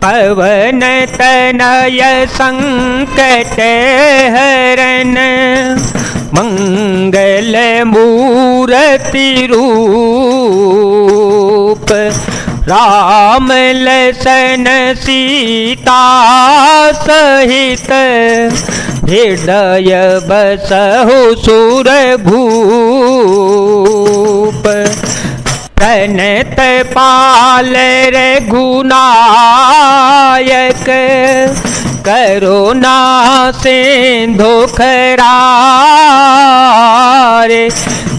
पवन तनय संकट हरन, मंगल मूर्ति रूप। राम लसन सीता सहित, हृदय बसहु सुर भूप। प्रणत पाल रघुनायक, करुणा सिंधु खरारे।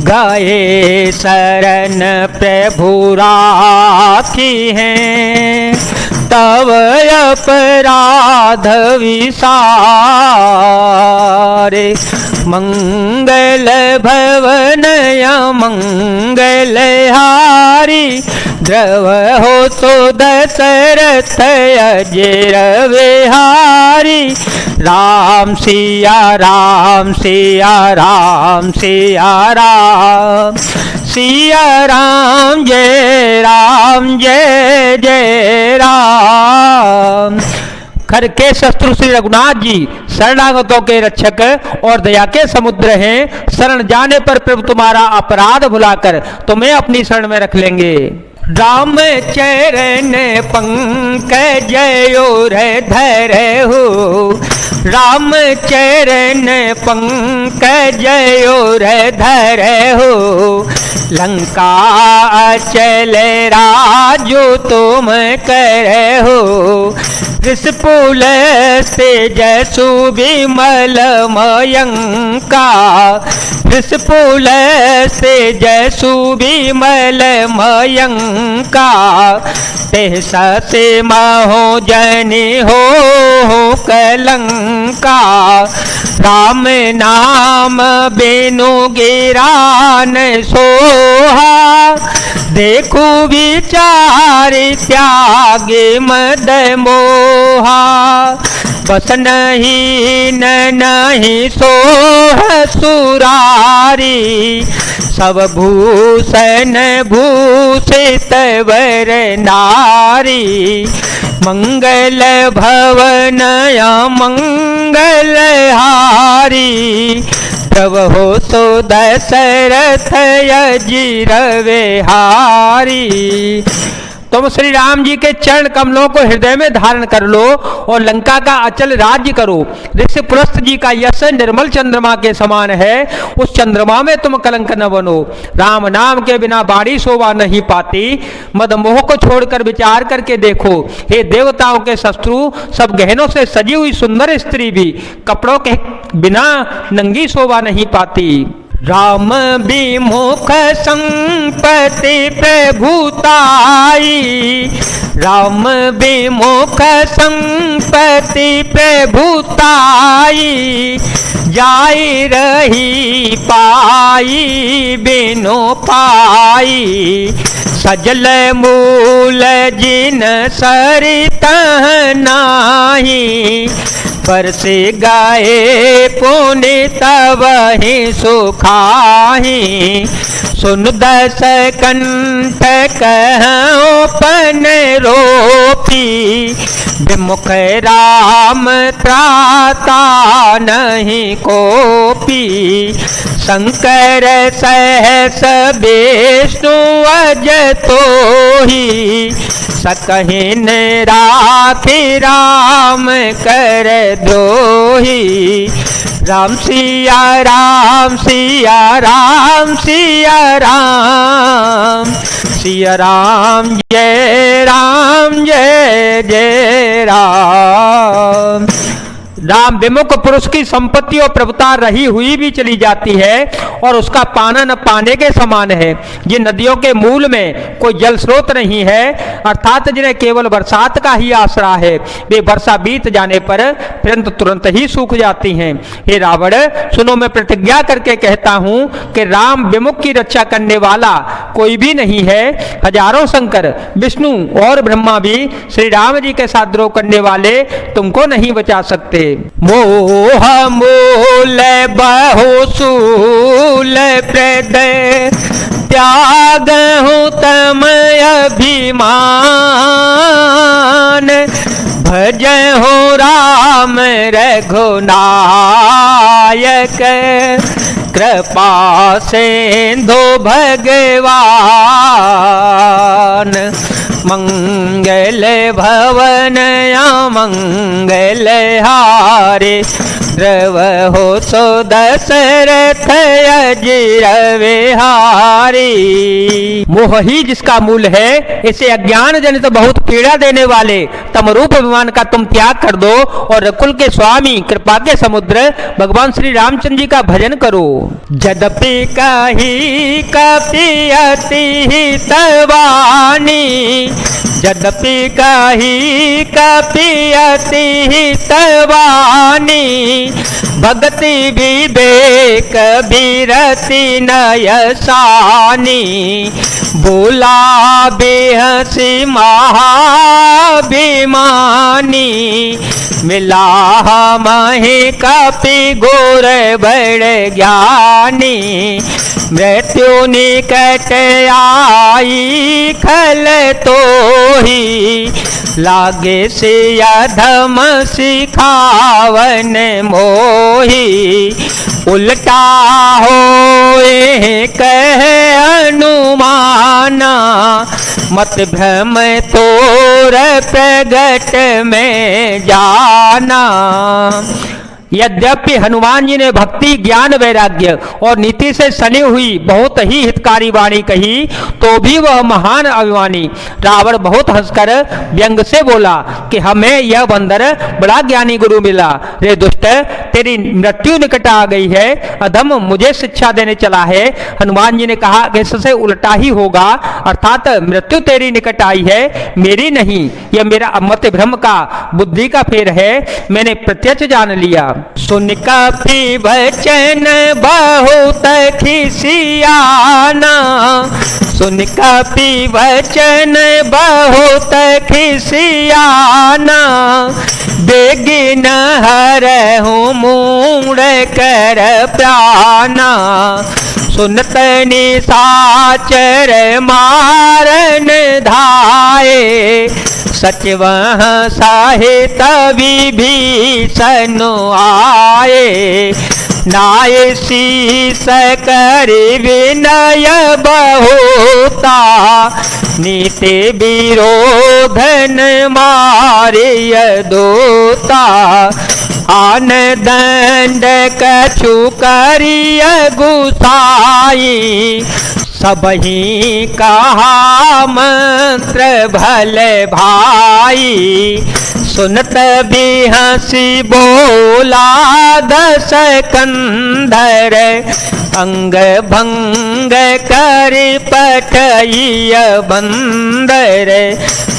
गए शरण प्रभु राखी हैं, तव अपराध विसारे। मंगल भवन मंगल हारी, द्रव हो तो दशरथ अजर विहारी। राम सिया राम सिया राम सिया राम, सिया राम जय जय राम। खर के शत्रु श्री रघुनाथ जी शरणागतों के रक्षक और दया के समुद्र हैं। शरण जाने पर प्रभु तुम्हारा अपराध भुलाकर तुम्हें अपनी शरण में रख लेंगे। राम चरण पंकज और धरहु, राम चरण पंकज और धरहु। लंका अचल राजो तुम करहु, रिसपुल तेजसु विमल मयंका। रिसपुल तेजसु विमल मयंका, तेसा से महो जनि हो कलंका। राम नाम बिनु गिरान सोहा, देखो विचार त्यागे मद मोहा। बस नहीं नहीं सोह सुरारी, सब भूषण भूषित वर नारी। मंगल भवन मंगल हारी, प्रभु हो तो दशरथ अजीर विहारी। तुम श्री राम जी के चरण कमलों को हृदय में धारण कर लो और लंका का अचल राज्य करो। ऋषिपुलस्त जी का यश निर्मल चंद्रमा के समान है, उस चंद्रमा में तुम कलंक न बनो। राम नाम के बिना बाड़ी शोभा नहीं पाती। मद मोह को छोड़कर विचार करके देखो, हे देवताओं के शत्रु, सब गहनों से सजी हुई सुंदर स्त्री भी कपड़ों के बिना नंगी शोभा नहीं पाती। राम विमुख संपत्ति प्रभुताई, राम विमुख संपत्ति प्रभुताई। जाई रही पाई बिनु पाई, सजल मूल जिन सरित नाही। पर से गाए पुनित वही सुखाही, सुन दस कंठ कहूं पन रोपी। विमुख राम त्राता नहीं कोपी, शंकर सहस विष्णु अज तोही। सकहिन राखी राम कर द्रोही, राम सिया राम सिया राम सिया राम, सिया राम जय जय राम। राम विमुख पुरुष की संपत्ति और प्रभुता रही हुई भी चली जाती है और उसका पाना न पाने के समान है। जिन नदियों के मूल में कोई जल स्रोत नहीं है, अर्थात जिन्हें केवल बरसात का ही आसरा है, वे वर्षा बीत जाने पर तुरंत ही सूख जाती हैं। हे रावण, सुनो, मैं प्रतिज्ञा करके कहता हूँ कि राम विमुख की रक्षा करने वाला कोई भी नहीं है। हजारों शंकर, विष्णु और ब्रह्मा भी श्री राम जी के साथ द्रोह करने वाले तुमको नहीं बचा सकते। मोह मूल बहुसूल प्रद, त्याग हूँ तम अभिमान। भजहु राम रघुनायक, कृपा सिंधु भगवान। मंगल भवन अमंगल हारे, द्रवहु सो दशरथ अजिर विहारी। मोह ही जिसका मूल है, इसे अज्ञान जनित बहुत पीड़ा देने वाले तम रूप अभिमान का तुम त्याग कर दो और रकुल के स्वामी कृपा के समुद्र भगवान श्री रामचंद्र जी का भजन करो। यद्यपि कही कपियति हितवानी, यद्यपि कही कपियति हितवानी, भक्ति विवेक विरति नयसानी। बोला बेहसी महाभिमानी, मिला मही कपि गोर बड़ ज्ञानी। मृत्यु निकट आई खल तो ही, लागे से अधम सिखावन मोही। उल्टा होए कह अनुमाना, मत भ्रम तोर प्रगट में जाना। यद्यपि हनुमान जी ने भक्ति ज्ञान वैराग्य और नीति से सनी हुई बहुत ही हितकारी वाणी कही, तो भी वह महान अभिमानी रावण बहुत हंसकर व्यंग से बोला कि हमें यह बंदर बड़ा ज्ञानी गुरु मिला। रे दुष्ट, तेरी मृत्यु निकट आ गई है, अधम मुझे शिक्षा देने चला है। हनुमान जी ने कहा कि इससे उल्टा ही होगा, अर्थात मृत्यु तेरी निकट आई है, मेरी नहीं। यह मेरा मत भ्रम का बुद्धि का फेर है, मैंने प्रत्यक्ष जान लिया। सुन कपि वचन बहुत खिसियाना, सुन कपि वचन बहुत खिसियाना। बेगिन हरहु मूढ़ कर प्राणा, सुनत निशाचर मारन धाये। सच वह साहित विभीषण आए, नाय शीस कर विनय बहुता। नीति विरोधन मारिय दूता, आन दंड कछु करिय गुसाई। सबही कहा मंत्र भले भाई, सुनत बिहसी बोला दस कंधर। अंग भंग कर पठइय बंदर,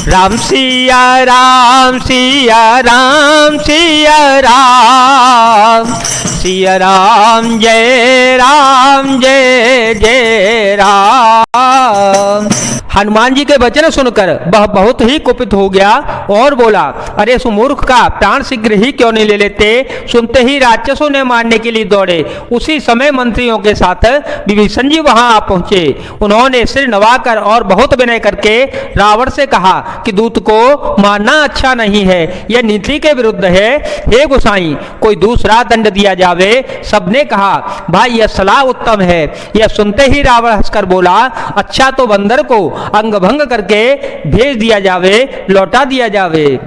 राम सिया राम सिया राम सिया राम। सिया राम जय जय राम। हनुमान जी के वचन सुनकर वह बहुत ही कुपित हो गया और बोला, अरे सुमूर्ख का प्राण शीघ्र ही क्यों नहीं ले लेते। सुनते ही राक्षसों ने मारने के लिए दौड़े। उसी समय मंत्रियों के साथ विभीषण जी वहां आ पहुंचे। उन्होंने सिर नवाकर और बहुत विनय करके रावण से कहा कि दूत को मारना अच्छा नहीं है, यह नीति के विरुद्ध है। हे गोसाई, कोई दूसरा दंड दिया जावे। सबने कहा, भाई यह सलाह उत्तम है। यह सुनते ही रावण हंसकर बोला, अच्छा तो बंदर को अंग भंग करके भेज दिया जावे, लौटा दिया जावे।